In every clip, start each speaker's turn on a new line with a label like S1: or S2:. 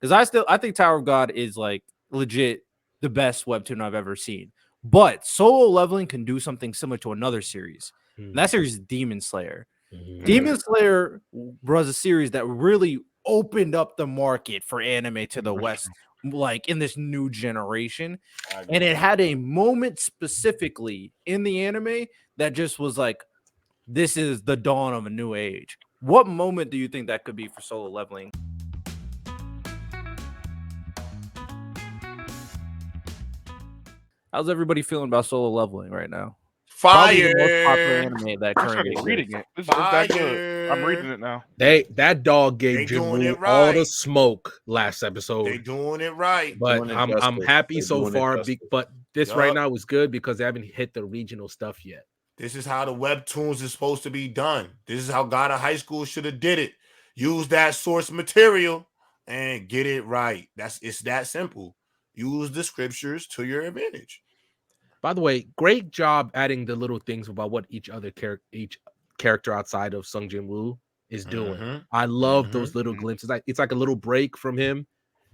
S1: because I think Tower of God is like legit the best webtoon I've ever seen. But Solo Leveling can do something similar to another series. And that series is Demon Slayer. Demon Slayer was a series that really opened up the market for anime to the West, like in this new generation. And it had a moment specifically in the anime that just was like, this is the dawn of a new age. What moment do you think that could be for Solo Leveling? How's everybody feeling about Solo Leveling right now? Probably the most popular
S2: Fire.
S1: anime that
S3: I
S1: currently
S3: started reading
S1: exists.
S3: it. It's that good. I'm reading
S2: Fire.
S3: it now.
S4: That dog gave
S2: They doing
S4: Jinwoo
S2: it
S4: all the
S2: right.
S4: smoke last
S2: They
S4: episode.
S2: doing it right.
S4: But
S5: Doing it
S4: I'm
S5: justice.
S4: happy
S5: They're
S4: so
S5: doing it
S4: far.
S5: justice.
S4: But this
S2: Yup.
S4: right now was good because they haven't hit the regional stuff yet.
S2: This is how the webtoons is supposed to be done. This is how God of High School should have did it. Use that source material and get it right. It's that simple. Use the scriptures to your advantage.
S4: By the way, great job adding the little things about what each character outside of Sung Jin Woo is doing.
S2: Mhm.
S4: I love
S2: Mhm.
S4: those little glimpses. It's like a little break from him,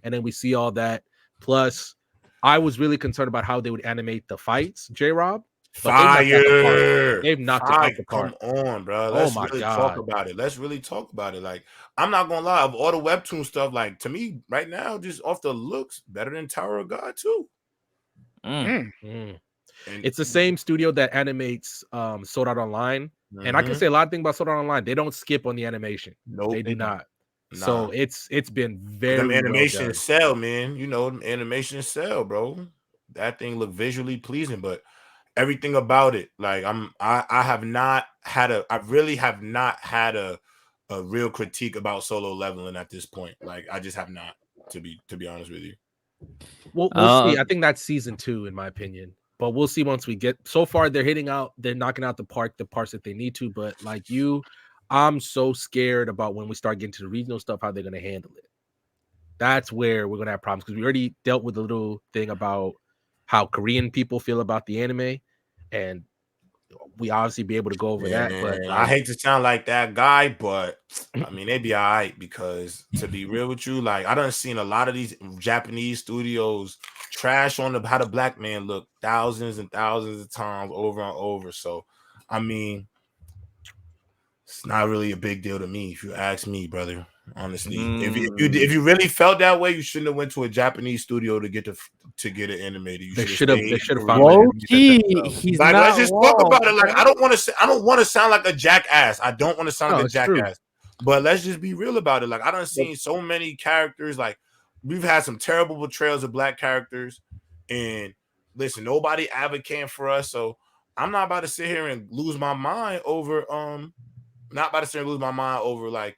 S4: and then we see all that. Plus, I was really concerned about how they would animate the fights, J-Rob. But
S2: Fire.
S4: they've knocked it out the
S2: Come
S4: park.
S2: on, bro.
S4: Oh
S2: Let's
S4: my
S2: really talk
S4: God.
S2: about it. Let's really talk about it. Like, I'm not gonna lie, of all the webtoon stuff, like to me, right now, just off the looks, better than Tower of God, too.
S3: Mm.
S2: And
S4: It's the same studio that animates Sword Art Online. And I can say a lot of things about Sword Art Online. They don't skip on the animation.
S2: Nope,
S4: They do not.
S2: Nah.
S4: So it's been very
S2: them
S4: well
S2: animations
S4: done.
S2: sell, man. You know, them animations sell, bro. That thing look visually pleasing, but everything about it, like I really have not had a real critique about Solo Leveling at this point. Like I just have not, to be honest with you.
S4: We'll see. I think that's season 2, in my opinion. But we'll see once we get. So far, they're knocking out the parts that they need to. But like you, I'm so scared about when we start getting to the regional stuff, how they're going to handle it. That's where we're going to have problems because we already dealt with a little thing about how Korean people feel about the anime, and we obviously be able to go over that. But
S2: I hate to sound like that guy, but I mean they be all right because to be real with you, like I done seen a lot of these Japanese studios trash on how the black man look thousands and thousands of times over and over. So I mean, it's not really a big deal to me if you ask me, brother. Honestly, if you really felt that way, you shouldn't have went to a Japanese studio to get it animated.
S4: They should have found
S1: Low key, he's
S2: like,
S1: not
S2: let's just talk
S1: wrong,
S2: about it. Like,
S1: man.
S2: I don't want to sound like a jackass. I don't want to sound like a jackass. But let's just be real about it. Like, I done seen so many characters. Like, we've had some terrible portrayals of black characters. And listen, nobody advocating for us. So I'm not about to sit here and lose my mind over like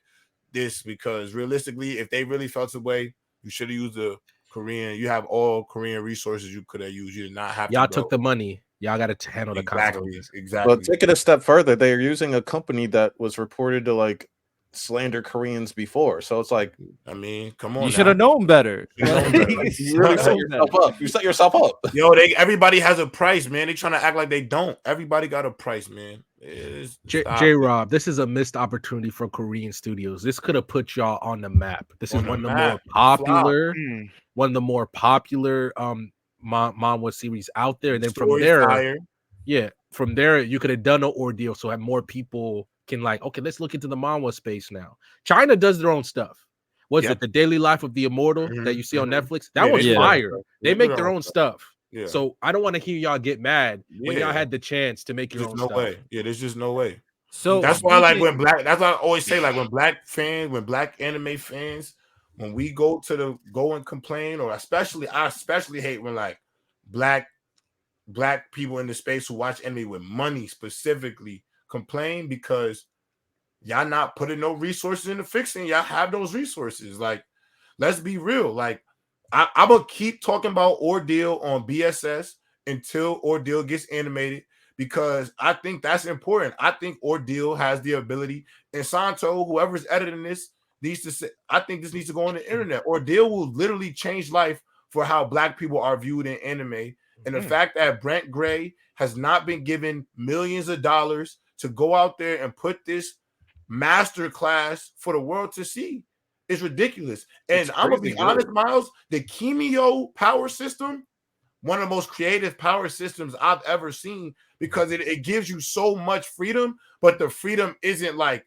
S2: this, because realistically, if they really felt the way, you should have used the Korean. You have all Korean resources you could have used. You did not have
S4: y'all
S2: to.
S4: Took the money. Y'all got to handle the consequences.
S2: Exactly.
S5: But take it a step further, they're using a company that was reported to like slander Koreans before. So it's like,
S2: I mean, come on.
S1: You should have known better.
S5: You really set yourself up. You set yourself up.
S2: Yo, everybody has a price, man. They trying to act like they don't. Everybody got a price, man.
S4: J-Rob, this is a missed opportunity for Korean studios. This could have put y'all on the map. This is one of the more popular manga series out there. And then from there, you could have done an ordeal so that more people can like, okay, let's look into the manga space now. China does their own stuff. What's it? The Daily Life of the Immortal that you see on Netflix? That was fire. They make their own stuff. Yeah. So I don't want to hear y'all get mad when y'all had the chance to make your own stuff.
S2: Way. Yeah, there's just no way.
S1: So
S2: that's why, like, that's why I always say, like, when black anime fans, when we go and complain, or I especially hate when like black people in the space who watch anime with money specifically complain because y'all not putting no resources into fixing. Y'all have those resources. Like, let's be real. Like, I'm gonna keep talking about Ordeal on B.S.S. until Ordeal gets animated, because I think that's important. I think Ordeal has the ability, and Santo, whoever's editing this, needs to say, I think this needs to go on the internet. Ordeal will literally change life for how black people are viewed in anime. And the fact that Brent Gray has not been given millions of dollars to go out there and put this master class for the world to see. is ridiculous. And
S5: It's
S2: I'm gonna
S5: crazy
S2: be honest,
S5: good.
S2: Miles, the Kimio power system, one of the most creative power systems I've ever seen, because it gives you so much freedom, but the freedom isn't like,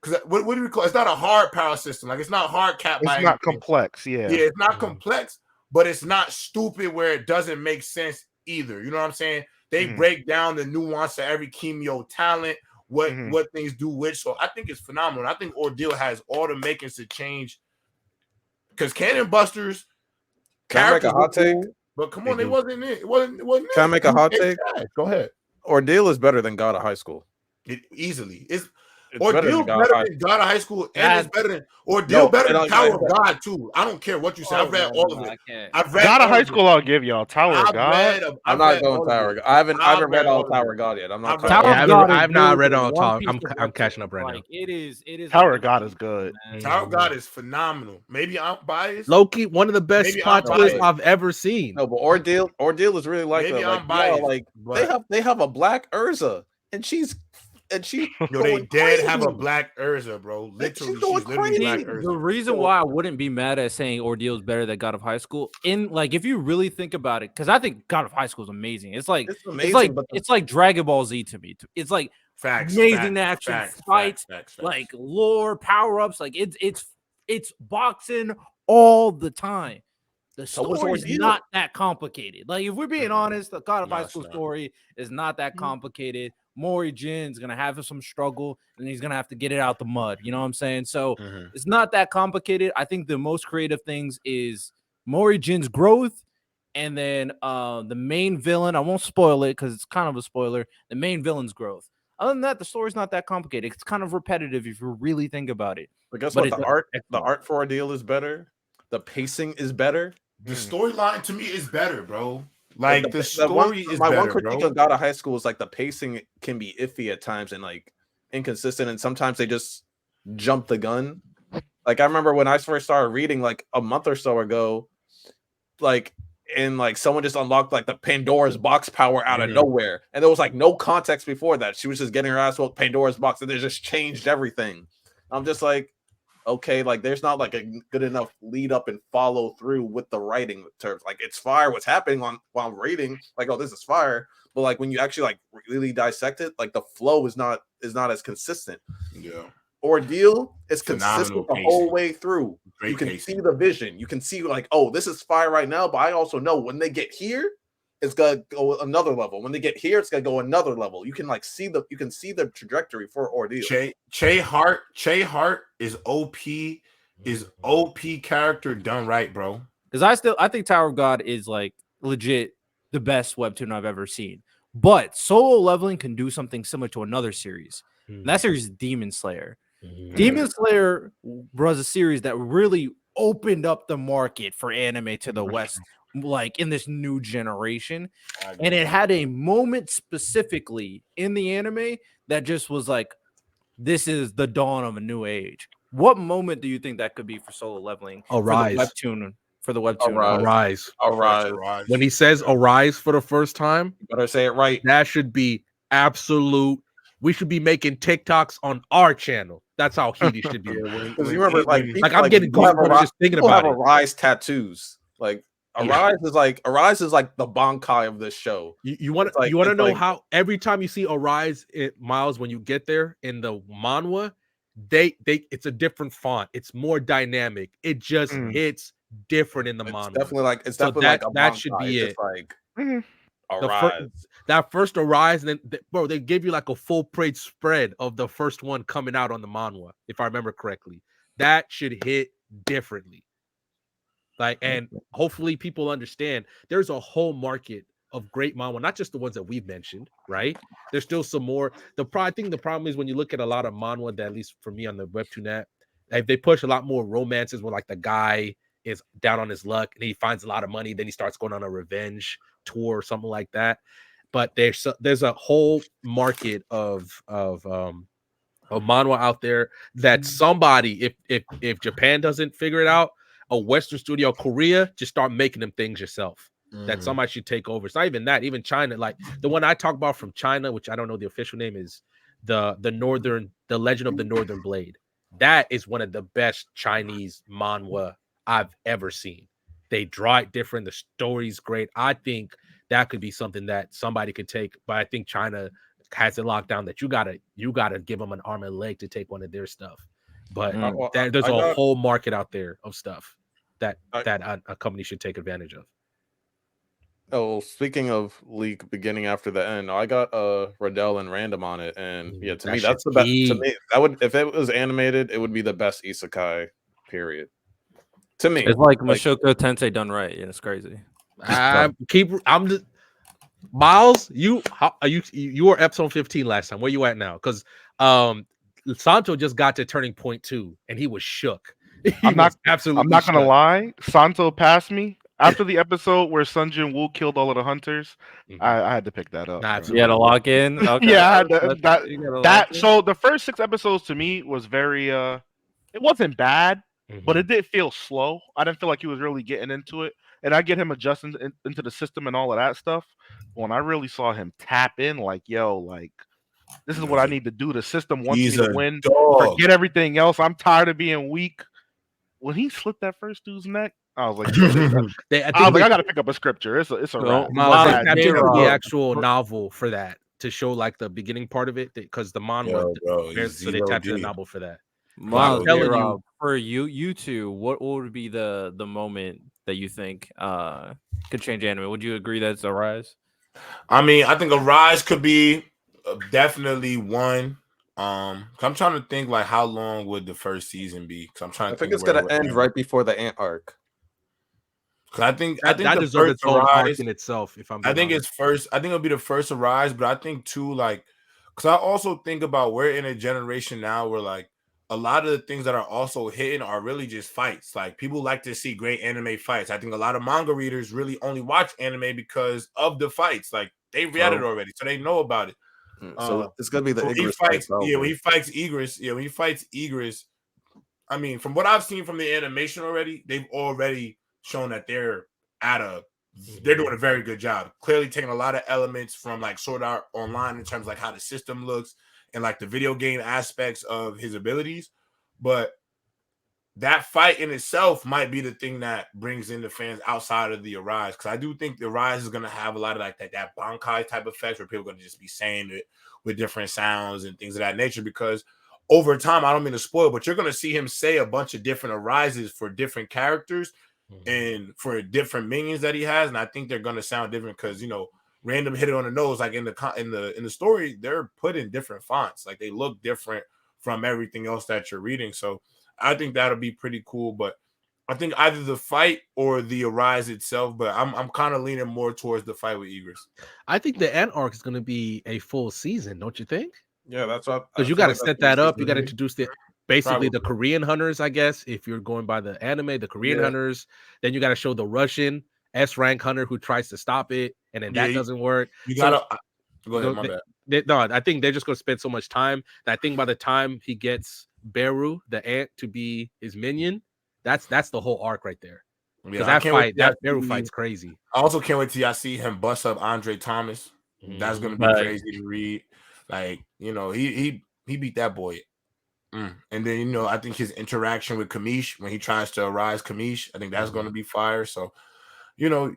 S2: because what do we call it's not a hard power system, like it's not hard capped by
S3: It's not
S2: anything.
S3: complex. Yeah.
S2: Yeah, it's not complex, but it's not stupid where it doesn't make sense either. You know what I'm saying? They break down the nuance of every Kimio talent, what things do which. So I think it's phenomenal. I think Ordeal has all the makings to change, because Cannon Busters
S5: Can I make a
S2: characters were
S5: hot take?
S2: cool, but come on, they wasn't it. It wasn't
S5: Can I make a hot take?
S2: Go ahead.
S5: Ordeal is better than God of High School.
S2: It easily it's
S5: It's
S2: Ordeal's better than God of High School, and it's better than Ordeal, better than Tower of God too. I don't care what you say. I've read all of it. I've read
S3: God of
S2: all
S3: High
S2: of
S3: School. I'll give y'all Tower of God.
S5: I'm not going Tower of God. I haven't read all Tower of God yet. I'm not.
S1: Tower of
S4: Yeah,
S1: God.
S4: I've not read all
S1: One
S4: Tower.
S1: piece of
S4: I'm catching up right now.
S1: Like it is.
S3: Tower of God is good.
S2: Tower of God is phenomenal. Maybe I'm biased.
S4: Loki, one of the best
S2: Maybe
S4: plot
S2: I'm
S4: twists
S2: biased.
S4: I've ever seen.
S5: No, but Ordeal is really like
S2: Maybe
S5: that. Like,
S2: I'm biased,
S5: like
S2: but
S5: they have a black Urza, and she's
S2: yo, they
S5: going
S2: dead have a
S5: crazy.
S2: black Urza, bro. Literally,
S5: She's going
S2: literally black
S5: crazy.
S2: Urza.
S1: The reason why I wouldn't be mad at saying Ordeal is better than God of High School, in like if you really think about it, because I think God of High School is amazing. It's like
S5: It's amazing, but
S1: it's like Dragon Ball Z to me. It's like
S2: Facts,
S1: amazing
S2: facts,
S1: action
S2: facts,
S1: fights,
S2: facts.
S1: like lore, power ups. Like it's boxing all the time. The
S5: So was
S1: story's
S5: Ordeal.
S1: not that complicated. Like if we're being honest, the God of
S2: No,
S1: High
S2: it's
S1: School
S2: not.
S1: story is not that complicated. Mori Jin's gonna have some struggle, and he's gonna have to get it out the mud. You know what I'm saying? So it's not that complicated. I think the most creative things is Mori Jin's growth, and then the main villain. I won't spoil it because it's kind of a spoiler. The main villain's growth. Other than that, the story's not that complicated. It's kind of repetitive if you really think about it.
S5: But guess
S1: But
S5: what?
S1: it's
S5: The art for Ordeal is better. The pacing is better.
S2: The storyline to me is better, bro. Like the story is
S5: my
S2: better,
S5: one critique
S2: bro.
S5: on God of High School is like the pacing can be iffy at times and like inconsistent, and sometimes they just jump the gun. Like I remember when I first started reading like a month or so ago, like and like someone just unlocked like the Pandora's box power out of nowhere, and there was like no context before that. She was just getting her ass with Pandora's box, and they just changed everything. I'm just like, okay, like there's not like a good enough lead up and follow through with the writing terms. Like it's fire what's happening while I'm reading, like, oh, this is fire. But like when you actually like really dissect it, like the flow is not as consistent.
S2: Yeah.
S5: Ordeal is
S2: Phenomenal
S5: consistent the whole way through.
S2: Great
S5: you can
S2: pacing.
S5: see the vision. You can see like, oh, this is fire right now, but I also know when they get here, it's gonna go another level. When they get here, it's gonna go another level. You can like see the trajectory for Ordeal.
S2: Che Hart is OP, character done right, bro.
S1: Because I think Tower of God is like legit the best webtoon I've ever seen. But solo leveling can do something similar to another series. And that series is Demon Slayer. Demon Slayer was a series that really opened up the market for anime to the West, like in this new generation. And it had a moment specifically in the anime that just was like, this is the dawn of a new age. What moment do you think that could be for solo leveling?
S4: Arise.
S1: For the webtoon.
S4: Arise. When he says arise for the first time,
S5: you better say it right.
S4: That should be absolute. We should be making TikToks on our channel. That's how heated should be.
S5: Because you remember, like
S4: I'm getting goosebumps just thinking about it.
S5: Arise tattoos. Like Arise is like the Bankai of this show.
S4: You want to know how every time you see Arise, Miles, when you get there in the manhwa, it's a different font. It's more dynamic. It just hits different in the manhwa.
S5: It's definitely like a
S4: that
S5: Bankai.
S4: should be
S5: it's
S4: it.
S5: Like Arise.
S4: That first Arise, and then bro, they give you like a full page spread of the first one coming out on the manhwa, if I remember correctly. That should hit differently. Like, and hopefully people understand there's a whole market of great manhwa, not just the ones that we've mentioned, right? There's still some more. I think the problem is when you look at a lot of manhwa, that at least for me on the Webtoon app, they push a lot more romances where like the guy is down on his luck and he finds a lot of money, then he starts going on a revenge tour or something like that. But there's a whole market of manhwa out there that somebody, if Japan doesn't figure it out, a Western studio, Korea, just start making them things yourself. That somebody should take over. It's not even that, even China, like the one I talk about from China, which I don't know the official name, is the Legend of the Northern Blade. That is one of the best Chinese manhwa I've ever seen. They draw it different. The story's great. I think that could be something that somebody could take, but I think China has it locked down that you gotta give them an arm and a leg to take one of their stuff. But there's a whole market out there of stuff that a company should take advantage of.
S5: Oh, speaking of leak beginning after the end, I got Riddell and Random on it, and yeah, to me that's the best. To me, that would, if it was animated, it would be the best isekai. Period. To me,
S1: it's like Mushoku Tensei done right. Yeah, it's crazy.
S4: Miles, you were episode 15 last time. Where you at now? Because Santo just got to turning point 2 and he was shook.
S3: I'm not gonna lie. Santo passed me after the episode where Sun Jin Woo killed all of the hunters. I had to pick that up.
S1: You had to lock in. Okay.
S3: Yeah, so the first 6 episodes to me was very it wasn't bad, but it did feel slow. I didn't feel like he was really getting into it, and I get him adjusting into the system and all of that stuff. When I really saw him tap in, like, yo, like, this is what I need to do. The system wants me to win. Forget everything else. I'm tired of being weak. When he slit that first dude's neck, I was like, I gotta pick up a scripture. It's a wrap.
S4: They took the actual novel for that to show like the beginning part of it because the manhwa, so they tapped the novel for that.
S1: Miles, I'm telling you, for you two, what would be the moment that you think could change anime? Would you agree that's a rise?
S2: I mean, I think a rise could be definitely one. I'm trying to think like how long would the first season be? Because I'm trying to think
S5: it's gonna end right before the Ant arc.
S2: Because I think
S4: that
S2: the
S4: deserves its own arc in itself.
S2: I think it's first. I think it'll be the first to rise, but I think too, like, because I also think about we're in a generation now where like a lot of the things that are also hitting are really just fights. Like people like to see great anime fights. I think a lot of manga readers really only watch anime because of the fights. Like they read it already, so they know about it.
S5: So it's gonna be the
S2: when he fights Igris. I mean, from what I've seen from the animation already, they've already shown that they're doing a very good job. Clearly taking a lot of elements from like Sword Art Online in terms of like how the system looks and like the video game aspects of his abilities. But that fight in itself might be the thing that brings in the fans outside of the Arise. Because I do think the Arise is going to have a lot of like that Bankai type effect where people are going to just be saying it with different sounds and things of that nature. Because over time, I don't mean to spoil, but you're going to see him say a bunch of different Arises for different characters and for different minions that he has. And I think they're going to sound different because, you know, Random hit it on the nose. Like in the story, they're put in different fonts. Like they look different from everything else that you're reading. So I think that'll be pretty cool, but I think either the fight or the Arise itself, but I'm kind of leaning more towards the fight with Igris.
S4: I think the Ant arc is going to be a full season, don't you think?
S5: Yeah, that's what.
S4: Because you got to set that up. You got to introduce basically the Korean hunters, I guess. If you're going by the anime, the Korean hunters, then you got to show the Russian S rank hunter who tries to stop it, and then that doesn't work.
S2: You gotta go ahead. My bad.
S4: No, I think they're just going to spend so much time that I think by the time he gets Beru, the ant, to be his minion, that's the whole arc right there. Because that Beru fight's crazy.
S2: I also can't wait till y'all see him bust up Andre Thomas. That's gonna be crazy to read. Like, you know, he beat that boy. And then, you know, I think his interaction with Kamish when he tries to arise Kamish, I think that's gonna be fire. So, you know,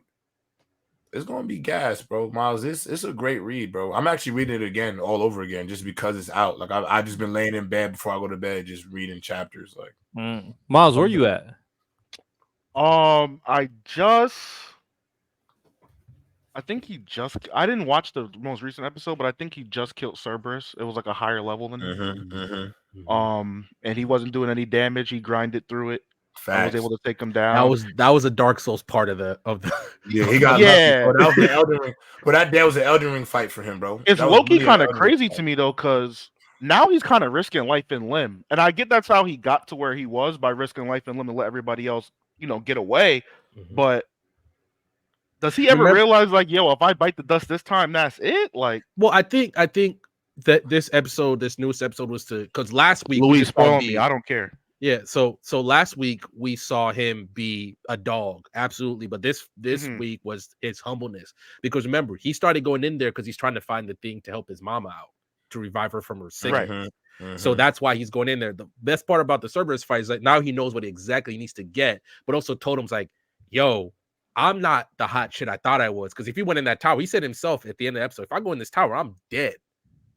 S2: it's gonna be gas, bro. Miles, it's a great read, bro. I'm actually reading it again, all over again, just because it's out. Like I've just been laying in bed before I go to bed, just reading chapters. Like,
S1: Miles, where you at?
S3: I think I didn't watch the most recent episode, but I think he just killed Cerberus. It was like a higher level than him. And he wasn't doing any damage. He grinded through it. I was able to take him down.
S4: That was a Dark Souls part of the.
S2: Yeah, he got lucky. Bro. That was the Elden Ring. But that was an Elden Ring fight for him, bro.
S3: It's low-key kind of crazy to me though, because now he's kind of risking life and limb, and I get that's how he got to where he was by risking life and limb to let everybody else, you know, get away. But does he ever realize, like, yo, if I bite the dust this time, that's it? Like,
S4: well, I think that this newest episode was because last week
S3: Louis spoiled me. I don't care.
S4: Yeah, so last week we saw him be a dog, absolutely. But this week was his humbleness, because remember he started going in there because he's trying to find the thing to help his mama out to revive her from her sickness.
S3: Right.
S4: So that's why he's going in there. The best part about the Cerberus fight is like now he knows what exactly he needs to get, but also Totem's like, yo, I'm not the hot shit I thought I was. Because if he went in that tower, he said himself at the end of the episode, if I go in this tower, I'm dead.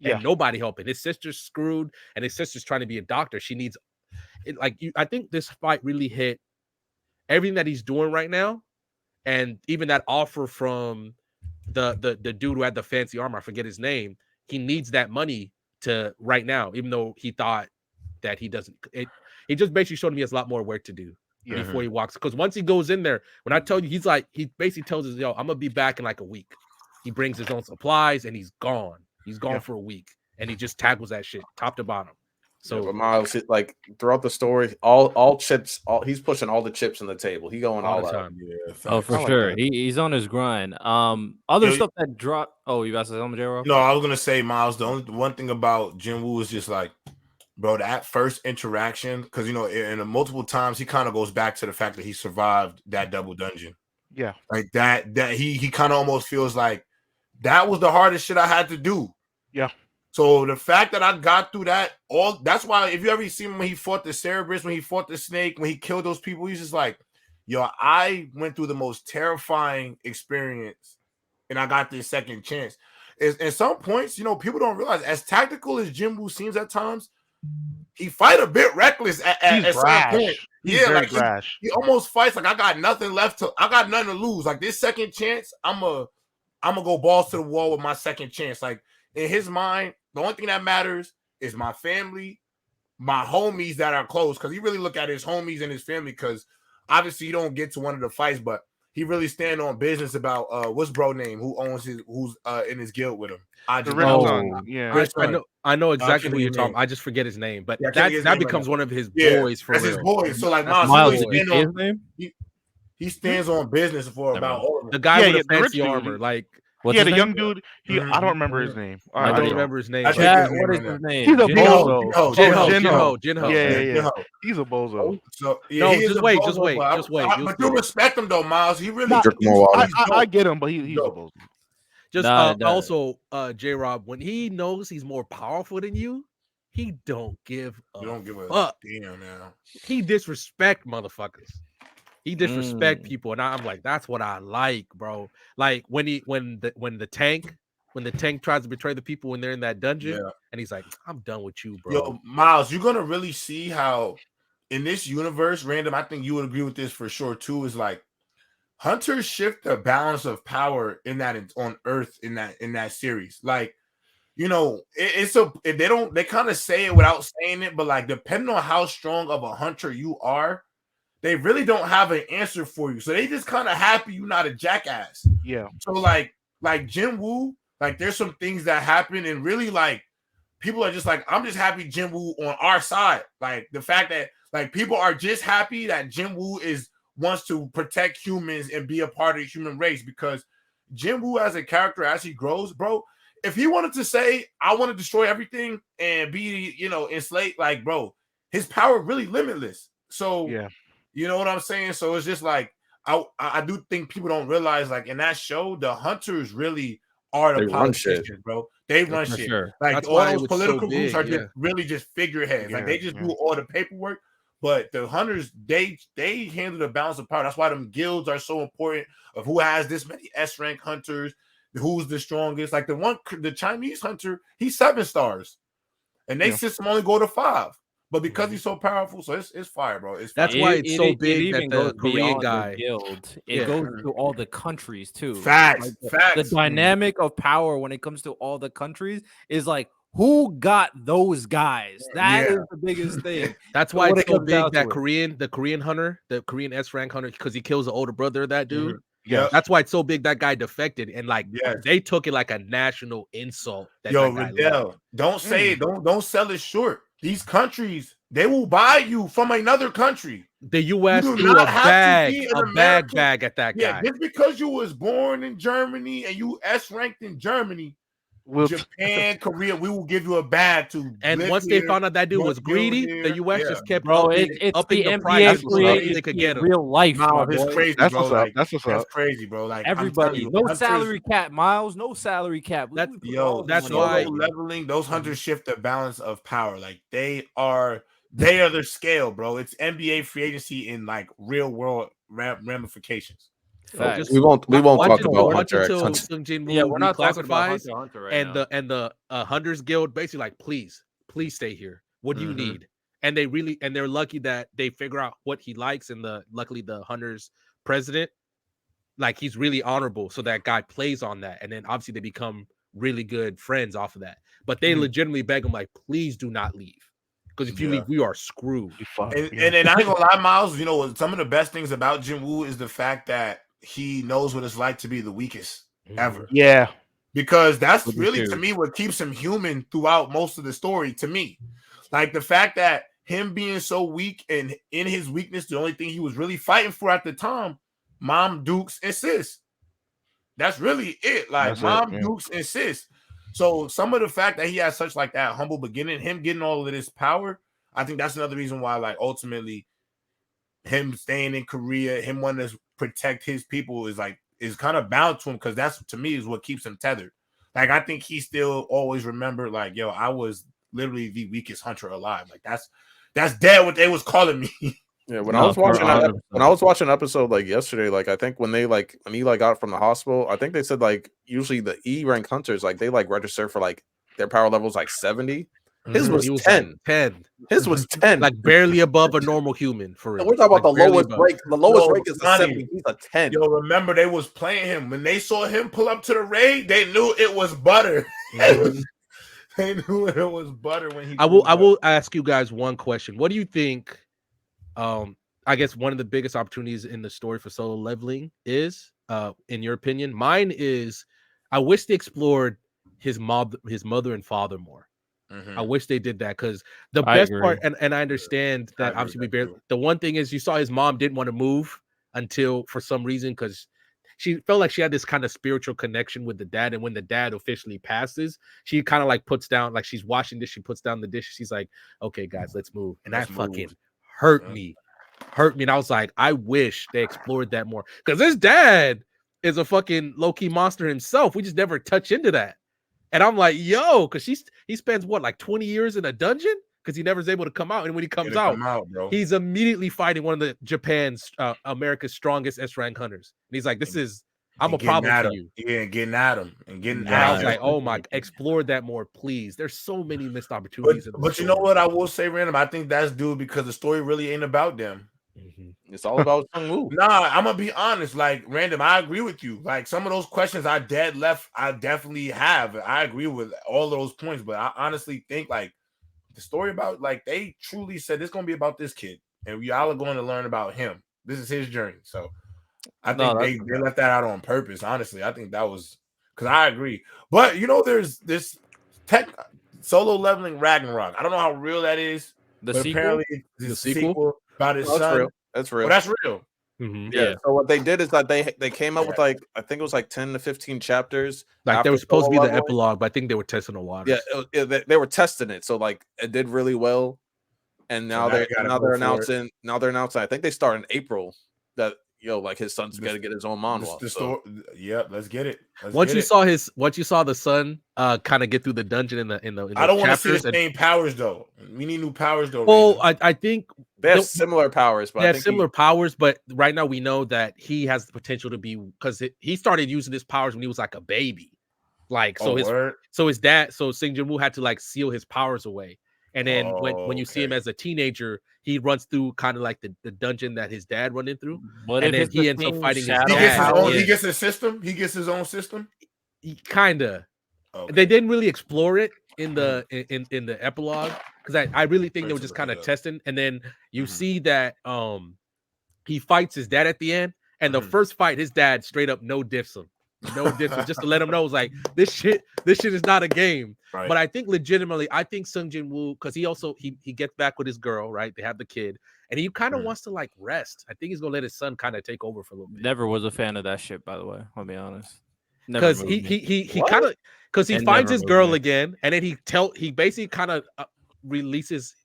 S4: And nobody helping. His sister's screwed, and his sister's trying to be a doctor. She needs it, I think this fight really hit everything that he's doing right now. And even that offer from the dude who had the fancy armor, I forget his name. He needs that money to right now, even though he thought that he doesn't. It just basically showed him he has a lot more work to do before he walks. Because once he goes in there, when I tell you, he basically tells us, yo, I'm gonna be back in like a week. He brings his own supplies and he's gone. He's gone for a week, and he just tackles that shit top to bottom. So,
S5: but Miles, like throughout the story, all chips, he's pushing all the chips on the table. He going all out.
S1: Yeah, for sure. He's on his grind. Other stuff that dropped. Oh, you guys say something, J-Rob?
S2: No, I was gonna say, Miles. The only one thing about Jinwoo is just like, bro, that first interaction, because in multiple times he kind of goes back to the fact that he survived that double dungeon.
S3: Yeah,
S2: like that he kind of almost feels like that was the hardest shit I had to do.
S3: Yeah.
S2: So the fact that I got through that's why if you ever see him when he fought the Cerberus, when he fought the snake, when he killed those people, he's just like, yo, I went through the most terrifying experience and I got this second chance. At some points, people don't realize, as tactical as Jinwoo seems at times, he fight a bit reckless at some point.
S3: He's very brash.
S2: He almost fights like I got nothing to lose. Like this second chance, I'm gonna go balls to the wall with my second chance. Like in his mind, the only thing that matters is my family, my homies that are close. Because he really look at his homies and his family. Because obviously you don't get to one of the fights, but he really stand on business about what's bro name who's in his guild with him. I
S4: know exactly who you're talking. I just forget his name, but that becomes one of his boys for real.
S2: His boys. So like
S1: Miles, his name?
S2: He stands on business for about all of them.
S4: The guy with the fancy armor, like.
S3: The young dude. I don't remember his name.
S4: I don't remember his name.
S1: What is his name?
S3: He's a bozo.
S4: Jinho.
S3: Yeah. He's a bozo.
S2: So
S4: no, just wait.
S2: But you respect him though, Miles. He really.
S3: I get him, but he's a bozo.
S4: Also, J-Rob, when he knows he's more powerful than you, he don't give a fuck.
S2: Damn now.
S4: He disrespect motherfuckers. He disrespect people, and I'm like, that's what I like, bro. Like when the tank tries to betray the people when they're in that dungeon, and he's like, I'm done with you, bro.
S2: Yo, Miles, you're gonna really see how in this universe, random. I think you would agree with this for sure too. Is like hunters shift the balance of power in that on Earth in that series. Like, they kind of say it without saying it, but like depending on how strong of a hunter you are, they really don't have an answer for you. So they just kind of happy you're not a jackass.
S3: Yeah.
S2: So like Jinwoo, like there's some things that happen and really like people are just like, I'm just happy Jinwoo on our side. Like the fact that like people are just happy that Jinwoo wants to protect humans and be a part of the human race, because Jinwoo as a character, as he grows, bro, if he wanted to say, I want to destroy everything and be, enslaved, like, bro, his power really limitless. So
S3: yeah.
S2: You know what I'm saying? So it's just like I do think people don't realize, like in that show, the hunters really are the politicians, bro. They run shit.
S1: Sure.
S2: Like
S4: That's
S2: all
S4: why
S2: those political groups are
S4: just
S2: really just figureheads. Like they just do all the paperwork. But the hunters, they handle the balance of power. That's why them guilds are so important. Of who has this many S rank hunters, who's the strongest. Like the Chinese hunter, he's 7 stars, and they system only go to 5. But because he's so powerful, so it's fire, bro.
S4: That's why it's so big that the Korean guy
S1: guild. It goes to all the countries too.
S2: Facts.
S1: The dynamic of power when it comes to all the countries is like, who got those guys? That is the biggest thing.
S4: That's why it's so big that the Korean hunter, the Korean S rank hunter, because he kills the older brother of that dude.
S2: Yeah,
S4: that's why it's so big that guy defected, and like they took it like a national insult.
S2: Riddell, don't say it. Don't sell it short. These countries, they will buy you from another country.
S4: The U.S. threw a bag at that guy.
S2: Yeah, just because you was born in Germany and you S ranked in Germany, Japan, Korea, we will give you a bad to.
S4: And once they found out that dude was greedy, the U.S. just kept upping the price so they could get him.
S1: Real life,
S2: Miles, it's crazy,
S3: that's
S2: bro.
S3: What's
S2: Like,
S3: up. That's what's
S2: that's
S3: up.
S2: crazy, bro. Like
S1: everybody,
S2: you,
S1: no salary cap, Miles, no salary cap.
S4: That's
S2: solo
S4: why
S2: leveling. Those hunters shift the balance of power. Like they are their scale, bro. It's NBA free agency in like real world ramifications.
S5: We won't talk about
S4: Hunter
S5: until
S4: Sung Jin Woo
S1: we're not talking about Hunter right
S4: and
S1: now.
S4: the Hunters Guild basically like, please stay here. What do you need? And they're lucky that they figure out what he likes, and luckily the Hunters president, like, he's really honorable, so that guy plays on that, and then obviously they become really good friends off of that. But they legitimately beg him, like, please do not leave, because if you leave, we are screwed.
S2: And I ain't gonna lie, Miles, you know, some of the best things about Jin Woo is the fact that he knows what it's like to be the weakest ever.
S3: Yeah.
S2: Because that's really, to me, what keeps him human throughout most of the story, to me. Like, the fact that him being so weak, and in his weakness, the only thing he was really fighting for at the time, Mom, Dukes, and Sis. That's really it. Like, Dukes, and Sis. So some of the fact that he has such like that humble beginning, him getting all of this power, I think that's another reason why, like, ultimately him staying in Korea, him wanting to protect his people is kind of bound to him, because that's, to me, is what keeps him tethered. Like, I think he still always remembered, like, yo, I was literally the weakest hunter alive. Like, that's dead what they was calling me.
S5: Yeah, when I was watching an episode like yesterday, like I think when he got from the hospital, I think they said like usually the E rank hunters, like they like register for like their power levels like 70. His was 10.
S4: 10.
S5: His was 10.
S4: Like barely above a normal human, for real.
S5: And we're talking about the lowest rank. The lowest rank is a 70. He's a 10.
S2: Yo, remember they was playing him. When they saw him pull up to the raid, they knew it was butter. They knew it was butter when he
S4: I will ask you guys one question. What do you think? I guess one of the biggest opportunities in the story for solo leveling is, in your opinion. Mine is, I wish they explored his mother and father more. I wish they did that, because the best part, and I understand that obviously the one thing is, you saw his mom didn't want to move until, for some reason, because she felt like she had this kind of spiritual connection with the dad, and when the dad officially passes, she kind of like puts down, like she's washing dish, she puts down the dish, she's like, okay guys, let's move. And that fucking hurt me. And I was like, I wish they explored that more, because this dad is a fucking low-key monster himself. We just never touch into that. And I'm like, yo, because he spends what, like 20 years in a dungeon, because he never is able to come out. And when he comes out, he's immediately fighting one of the America's strongest S rank hunters. And he's like, I'm a problem for you.
S2: Yeah, getting at him and getting.
S4: I was like, oh my, explore that more, please. There's so many missed opportunities.
S2: But you know what? I will say, random. I think that's due because the story really ain't about them.
S5: It's all about Sung Woo.
S2: Nah, I'm gonna be honest. Like, random, I agree with you. Like, some of those questions I definitely have. I agree with all of those points, but I honestly think like the story about, like, they truly said it's gonna be about this kid, and y'all are going to learn about him. This is his journey. So I think they left that out on purpose. Honestly, I think that was, because I agree. But you know, there's this solo leveling Ragnarok. I don't know how real that is. Apparently it's the sequel about his son.
S5: Real. That's real.
S2: Oh, that's real.
S5: Yeah. So what they did is that they came up with like, I think it was like 10 to 15 chapters.
S4: Like they were supposed to be the epilogue, but I think they were testing the waters.
S5: Yeah, they were testing it. So like it did really well. And now they're announcing. I think they start in April that like his son's got to get his own manual.
S2: Yeah, let's get it.
S4: Once you saw the son kind of get through the dungeon in the
S2: I don't want to see the same powers though. We need new powers though.
S4: Well, I think
S5: they have similar powers. But
S4: they have similar powers, but right now we know that he has the potential to be, because he started using his powers when he was like a baby. Like his dad, Sing Jin Woo had to like seal his powers away. And then when you see him as a teenager, he runs through kind of like the dungeon that his dad run in through.
S1: But
S4: and then he ends up fighting his
S2: dad. He gets his system. He gets his own system.
S4: Kinda. Okay. They didn't really explore it in the epilogue, because I really think they were just kind of testing. And then you see that he fights his dad at the end, and the first fight, his dad straight up no diffs him. No difference, just to let him know, it's like this shit is not a game. Right. But I think legitimately, Sung Jin Woo, because he gets back with his girl, right? They have the kid, and he kind of wants to like rest. I think he's gonna let his son kind of take over for a little bit.
S1: Never was a fan of that shit, by the way. I'll be honest.
S4: because he kind of because he finds his girl again, and then he basically kind of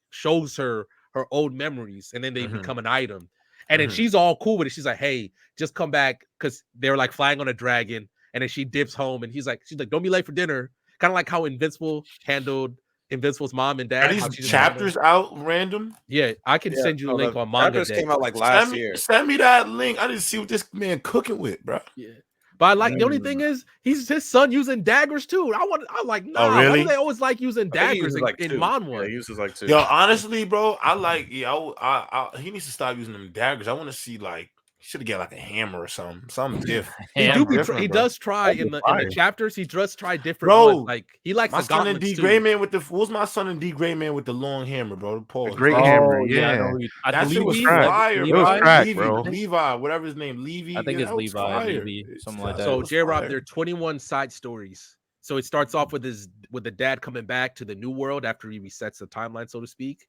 S4: shows her old memories, and then they become an item, and then she's all cool with it. She's like, hey, just come back, because they're like flying on a dragon, and then she dips home, and she's like, don't be late for dinner. Kind of like how Invincible handled Invincible's mom and dad.
S2: Are these chapters out random?
S4: Yeah, I can send you a link on manga.
S5: Chapters came out like last year.
S2: Send me that link. I didn't see what this man cooking with, bro.
S4: Yeah. But the only thing is, his son using daggers too. I'm like, nah.
S2: Oh, really?
S4: Why do they always like using daggers in manhwa?
S5: Yeah, he uses like 2.
S2: Yo, honestly, bro, I like. Yeah, he needs to stop using them daggers. I want to see like should have got like a hammer or something different.
S4: He does try in the chapters. He does try different ones. Like he likes
S2: my
S4: the
S2: son in
S4: gauntlets
S2: D
S4: too.
S2: Gray Man with the. What's my son in D Gray Man with the long hammer, bro? The
S3: great hammer, yeah.
S2: That shit was
S3: crack.
S2: fire.
S3: It was crack, bro.
S2: Levi, whatever his name, Levy.
S1: I think it's Levi, something like that.
S4: So J-Rob, there are 21 side stories. So it starts off with the dad coming back to the new world after he resets the timeline, so to speak.